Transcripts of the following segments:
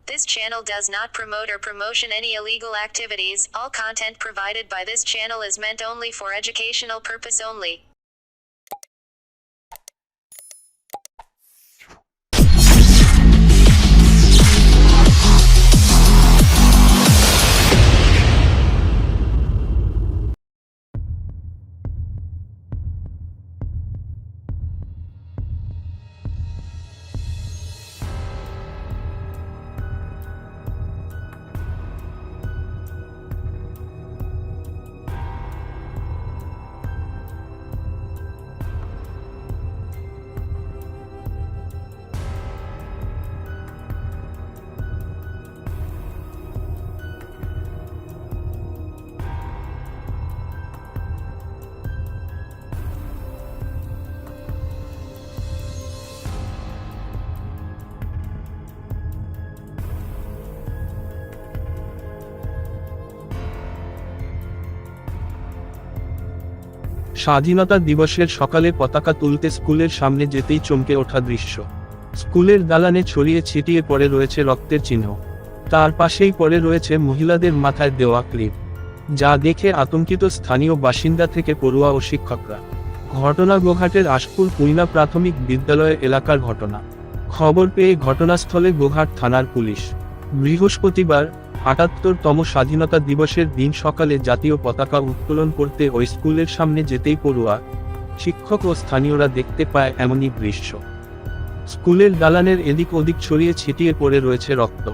This channel does not promote or promotion any illegal activities. All content provided by this channel is meant only for educational purpose only. স্বাধীনতা দিবসের সকালে পতাকা তুলতে স্কুলের সামনে যেতেই চমকে ওঠা দৃশ্য। স্কুলের দালানে ছড়িয়ে ছিটিয়ে পড়ে রয়েছে রক্তের চিহ্ন। তার পাশেই পড়ে রয়েছে মহিলাদের মাথায় দেওয়া ক্লিপ, যা দেখে আতঙ্কিত স্থানীয় বাসিন্দা থেকে পড়ুয়া ও শিক্ষকরা। ঘটনা গোঘাটের আশপুর কুইনা প্রাথমিক বিদ্যালয় এলাকার ঘটনা। খবর পেয়ে ঘটনাস্থলে গোঘাট থানার পুলিশ। বৃহস্পতিবার ৭৮তম স্বাধীনতা দিবসের দিন সকালে জাতীয় পতাকা উত্তোলন করতে ওই স্কুলের সামনে যেতেই পড়ুয়া, শিক্ষক ও স্থানীয়রা দেখতে পায় এমনই দৃশ্য। স্কুলের দালানের এদিক ওদিক ছড়িয়ে ছিটিয়ে পড়ে রয়েছে রক্ত।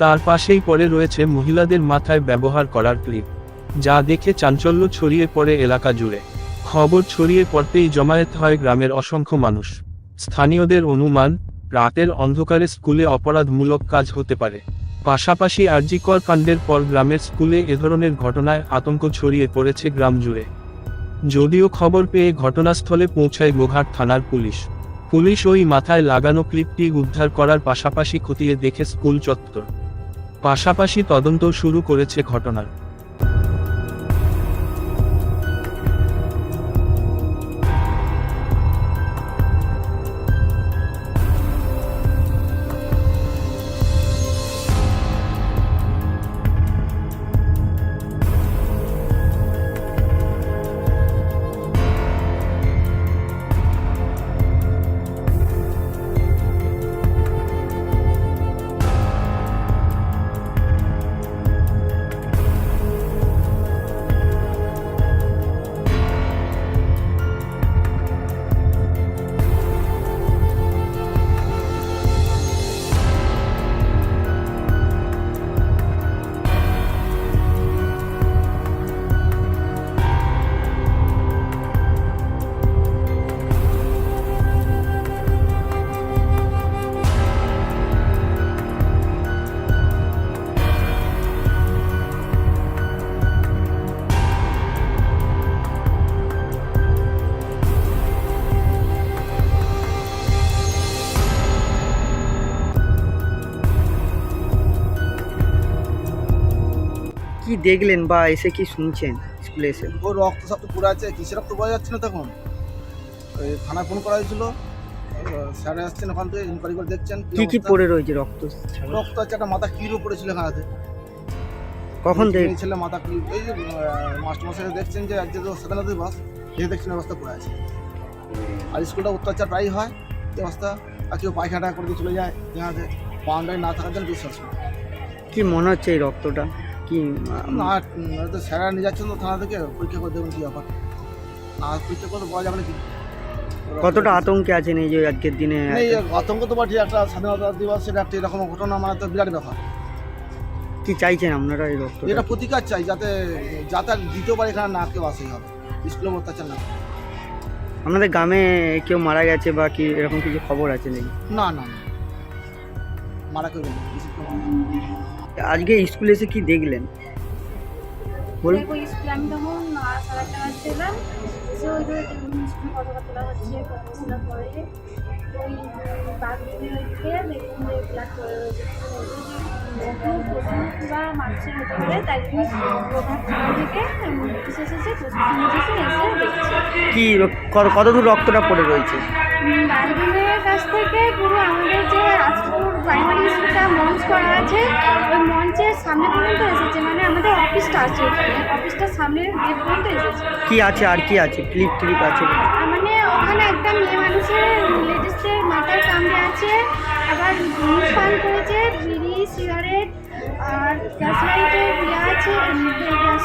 তার পাশেই পড়ে রয়েছে মহিলাদের মাথায় ব্যবহার করার ক্লিপ, যা দেখে চাঞ্চল্য ছড়িয়ে পড়ে এলাকা জুড়ে। খবর ছড়িয়ে পড়তেই জমায়েত হয় গ্রামের অসংখ্য মানুষ। স্থানীয়দের অনুমান, রাতের অন্ধকারে স্কুলে অপরাধমূলক কাজ হতে পারে। পাশাপাশি আরজিকর কাণ্ডের পর গ্রামের স্কুলে এ ধরনের ঘটনায় আতঙ্ক ছড়িয়ে পড়েছে গ্রাম জুড়ে। যদিও খবর পেয়ে ঘটনাস্থলে পৌঁছায় গোঘাট থানার পুলিশ। পুলিশ ওই মাথায় লাগানো ক্লিপটি উদ্ধার করার পাশাপাশি খতিয়ে দেখে স্কুল চত্বর। পাশাপাশি তদন্ত শুরু করেছে ঘটনার। কি দেখলেন বা এসে কি শুনছেন স্কুলে এসে? ও রক্ত সব তো পুরো আছে, কিসের রক্ত পাওয়া যাচ্ছে না তখন। ওই থানায় ফোন করা হয়েছিল, স্যার আসছেন ওখান থেকে ইনকোয়ারি করে দেখছেন কি কি পড়ে রয়েছে রক্ত? রক্ত আছে, একটা মাথা কিলো পড়েছিল এখানে। কখন ছেলে মাথা কিলো, এই যে মাস্টারমশাই দেখছেন যে এক জায়গায় স্বাধীনতা দিবস, এই দেখছেন অবস্থা পড়ে আছে। আর স্কুলটা অত্যাচার প্রায়ই হয় এই অবস্থা। আর কেউ পায়খানা করে দিয়ে চলে যায়, এখানে বাউন্ডারি না থাকার জন্য বিশ্বাস করে। কি মনে হচ্ছে এই রক্তটা কি না, তো স্যারা নিয়ে যাচ্ছেন তো থানা থেকে, পরীক্ষা করে দেবেন কি ব্যাপার। আর পরীক্ষা করতে পাওয়া যাবে না কি? কতটা আতঙ্কে আছেন এই যে আজকের দিনে? এই আতঙ্ক তো বাড়ছে, একটা স্বাধীনতা দিবস, সেটা একটা এরকম ঘটনা মানে তো বিরাট ব্যাপার। কি চাইছেন আপনারা এই রক্ত? এটা প্রতিকার চাই, যাতে যাতায়াত দ্বিতীয়বার এখানে না কেউ আসেই হবে, স্কুলে অত্যাচার না। আপনাদের গ্রামে কেউ মারা গেছে বা কি এরকম কিছু খবর আছে নাকি? না না না, মারা কেউ নেই। আজকে স্কুলে এসে কি দেখলেন? স্কুলে আমি তখন 8:30 আসছিলাম, এসে ওই যে স্কুলে পতাকা তোলা হচ্ছে, পতাকা তোলার পরে ওই বাথরুমের ওইদিকে দেখুন যে ব্লাড পড়ে রয়েছে। পুরা মারছে হতে পারে, তাই জন্য প্রভাব থানা থেকে এসেছে, প্রশাসন এসেছে, এসে দেখছে কি কতদূর রক্তটা পড়ে রয়েছে। বাথরুমের কাছ থেকে পুরো আমাদের যে আজপুর প্রাইমারি স্কুলটা মঞ্চ করার আছে, ওই মঞ্চের সামনে পর্যন্ত এসেছে, মানে আমাদের অফিসটা আছে ওখানে, অফিসটার সামনে গিয়ে পর্যন্ত এসেছে। কি আছে আর কি আছে, ক্লিপ ট্লিপ আছে? আর মানে ওখানে একটা মেয়ে মানুষের লেডিসের মাথায় কামড়ে আছে, আবার ধূমপান পান করেছে, বিড়ি সিগারেট আর গ্যাস লাইটের ইয়ে আছে,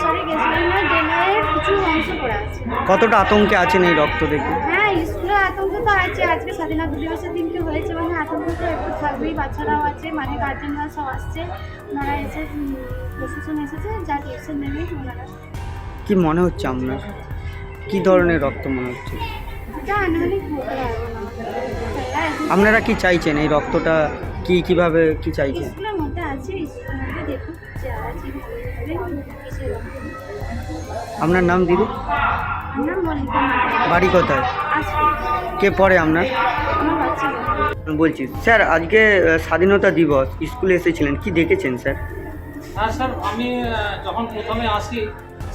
সরি গ্যাস লাইট নয়, ডেলারের কিছু অংশ পড়ে আছে। কতটা আতঙ্কে আছেন এই রক্ত দেখে? হ্যাঁ, স্কুলে আতঙ্ক তো আছে, আজকে স্বাধীনতা দিবসের দিনকে হয়েছে, মানে আতঙ্ক তো একটু থাকবেই, বাচ্চারাও আছে, মানে গার্জেনরা সব আসছে, ওনারা এসে প্রশাসন এসেছে, যা ডিসিশন নেবে ওনারা। কি মনে হচ্ছে আপনার, কি ধরনের রক্ত মনে হচ্ছে? এটা আনুমানিক বলতে পারবো না। আপনারা কি চাইছেন, এই রক্তটা কিভাবে কি চাইছেন? স্কুলের মধ্যে আছে, স্কুলের মধ্যে দেখুন যে আছে কিসের রক্ত। আপনার নাম দিদি? আমার মনিকা। বাড়ি কোথায়? আসবে কে পড়ে আপনার? আমার বাচ্চা। বলছি স্যার, আজকে স্বাধীনতা দিবস, স্কুলে এসেছিলেন, কি দেখেছেন স্যার? হ্যাঁ স্যার, আমি যখন প্রথমে আসি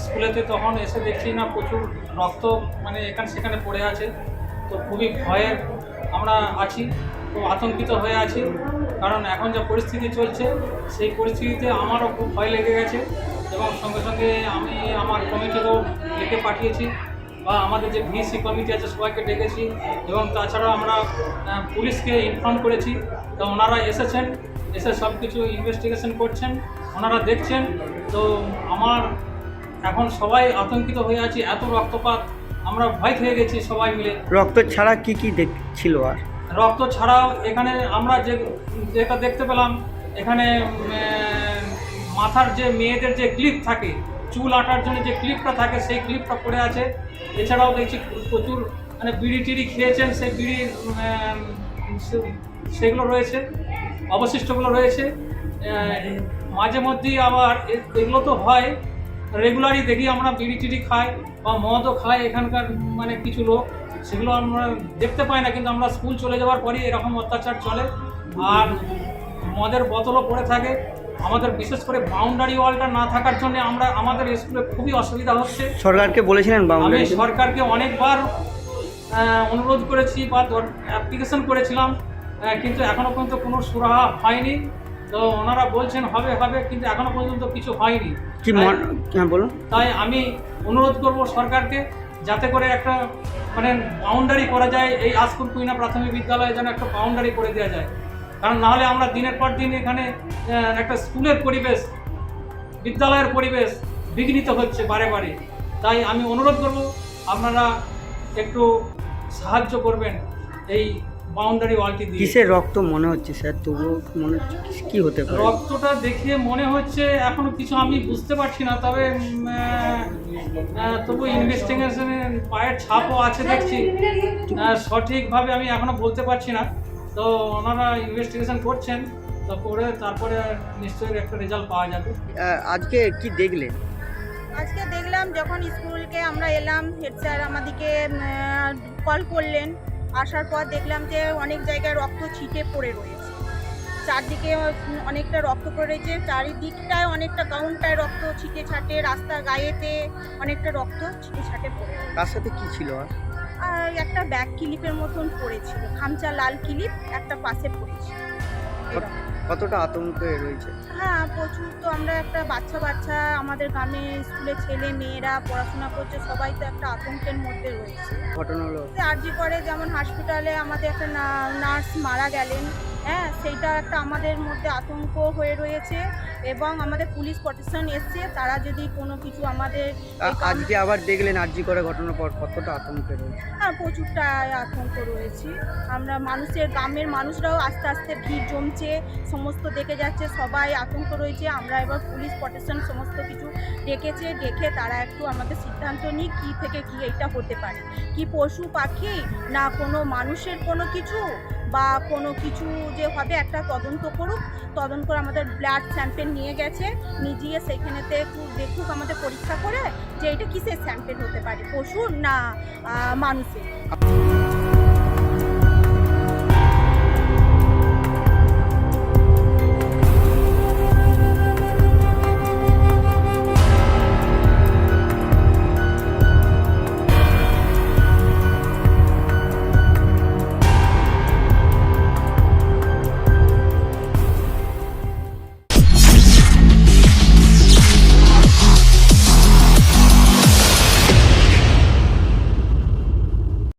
স্কুলেতে তখন এসে দেখছি না প্রচুর রক্ত মানে এখানে সেখানে পড়ে আছে। তো খুবই ভয়ে আমরা আছি, খুব আতঙ্কিত হয়ে আছি, কারণ এখন যা পরিস্থিতি চলছে সেই পরিস্থিতিতে আমারও খুব ভয় লেগে গেছে, এবং সঙ্গে সঙ্গে আমি আমার কমিটিকেও ডেকে পাঠিয়েছি, বা আমাদের যে ভিসি কমিটি আছে সবাইকে ডেকেছি, এবং তাছাড়াও আমরা পুলিশকে ইনফর্ম করেছি। তো ওনারা এসেছেন, এসে সব কিছু ইনভেস্টিগেশন করছেন, ওনারা দেখছেন। তো আমার এখন সবাই আতঙ্কিত হয়ে আছি, এত রক্তপাত, আমরা ভয় খেয়ে গেছি সবাই মিলে। রক্ত ছাড়া কি দেখছিল আর? রক্ত ছাড়াও এখানে আমরা যেটা দেখতে পেলাম, এখানে মাথার যে মেয়েদের যে ক্লিপ থাকে, চুল আটার জন্য যে ক্লিপটা থাকে, সেই ক্লিপটা পড়ে আছে। এছাড়াও দেখছি প্রচুর মানে বিড়ি টিড়ি খেয়েছেন, সেই বিড়ির সেগুলো রয়েছে, অবশিষ্টগুলো রয়েছে। মাঝে মধ্যেই আবার এগুলো তো হয়, রেগুলারই দেখি আমরা বিড়ি টিড়ি খাই বা মদও খাই এখানকার মানে কিছু লোক, সেগুলো আমরা দেখতে পাই না, কিন্তু আমরা স্কুল চলে যাওয়ার পরই এরকম অত্যাচার চলে। আর মদের বোতলও পড়ে থাকে। আমাদের বিশেষ করে বাউন্ডারি ওয়ালটা না থাকার জন্য আমাদের স্কুলে খুবই অসুবিধা হচ্ছে। সরকারকে বলেছিলেন আমি বাউন্ডারি? সরকারকে অনেকবার অনুরোধ করেছি বা অ্যাপ্লিকেশন করেছিলাম, কিন্তু এখনও পর্যন্ত কোনো সুরাহা হয়নি। তো ওনারা বলছেন হবে হবে, কিন্তু এখনও পর্যন্ত কিছু হয়নি। কি হ্যাঁ বলুন। তাই আমি অনুরোধ করব সরকারকে, যাতে করে একটা মানে বাউন্ডারি করা যায়, এই আশকুর কুইনা প্রাথমিক বিদ্যালয়ে যেন একটা বাউন্ডারি করে দেওয়া যায়। কারণ নাহলে আমরা দিনের পর দিন এখানে একটা স্কুলের পরিবেশ, বিদ্যালয়ের পরিবেশ বিঘ্নিত হচ্ছে বারে বারে। তাই আমি অনুরোধ করব আপনারা একটু সাহায্য করবেন এই বাউন্ডারি ওয়ালটি দিয়ে। কিসের রক্ত মনে হচ্ছে স্যার? তবু মনে হচ্ছে কি হতে পারে? রক্তটা দেখে মনে হচ্ছে এখনো কিছু আমি বুঝতে পারছি না, তবে তবু ইনভেস্টিগেশনে পায়ের ছাপও আছে দেখছি, সঠিকভাবে আমি এখনো বলতে পারছি না। তো ওনারা ইনভেস্টিগেশন করছেন, তো করে তারপরে নিশ্চয়ই একটা রেজাল্ট পাওয়া যাবে। আজকে কি দেখলেন? আজকে দেখলাম যখন স্কুলকে আমরা এলাম, হেড স্যার আমাদেরকে কল করলেন। আসার পর দেখলাম যে অনেক জায়গায় রক্ত ছিটে পড়ে রয়েছে, চারদিকে অনেকটা রক্ত পড়ে রয়েছে, চারিদিকটায় অনেকটা গাউনটায় রক্ত ছিটে ছাটে, রাস্তার গায়েতে অনেকটা রক্ত ছিটে ছাটে পড়ে। তার সাথে কি ছিল আর? আর একটা ব্যাগ ক্লিপের মতন পড়েছিল, খামচা লাল ক্লিপ একটা পাশে পড়েছিল। কতটা আতঙ্কে রয়েছে? হ্যাঁ, প্রচুর। তো আমরা একটা বাচ্চা আমাদের গ্রামে স্কুলে ছেলে মেয়েরা পড়াশোনা করছে, সবাই তো একটা আতঙ্কের মধ্যে রয়েছে। ঘটনা হলো আরজি করে যেমন হসপিটালে আমাদের একটা নার্স মারা গেলেন, হ্যাঁ, সেইটা একটা আমাদের মধ্যে আতঙ্ক হয়ে রয়েছে। এবং আমাদের পুলিশ প্রটেকশন এসছে, তারা যদি কোনো কিছু আমাদের আজকে আবার দেখলেন আরজি করে ঘটনার পর কতটা আতঙ্কে রয়েছে? হ্যাঁ, প্রচুরটা আতঙ্ক রয়েছে। আমরা গ্রামের মানুষরাও আস্তে আস্তে ভিড় জমছে, সমস্ত দেখে যাচ্ছে, সবাই আতঙ্ক রয়েছে। আমরা এবার পুলিশ প্রটেকশন সমস্ত কিছু দেখে তারা একটু আমাদের সিদ্ধান্ত নিই কী থেকে কী এইটা হতে পারে, কি পশু পাখি না কোনো মানুষের কোনো কিছু বা কোনো কিছু যে হবে, একটা তদন্ত করুক। তদন্ত করে আমাদের ব্লাড স্যাম্পেল নিয়ে গেছে, নিয়ে সেখানেতে একটু দেখুক আমাদের পরীক্ষা করে যে এটা কিসের স্যাম্পেল হতে পারে, পশুর না মানুষের।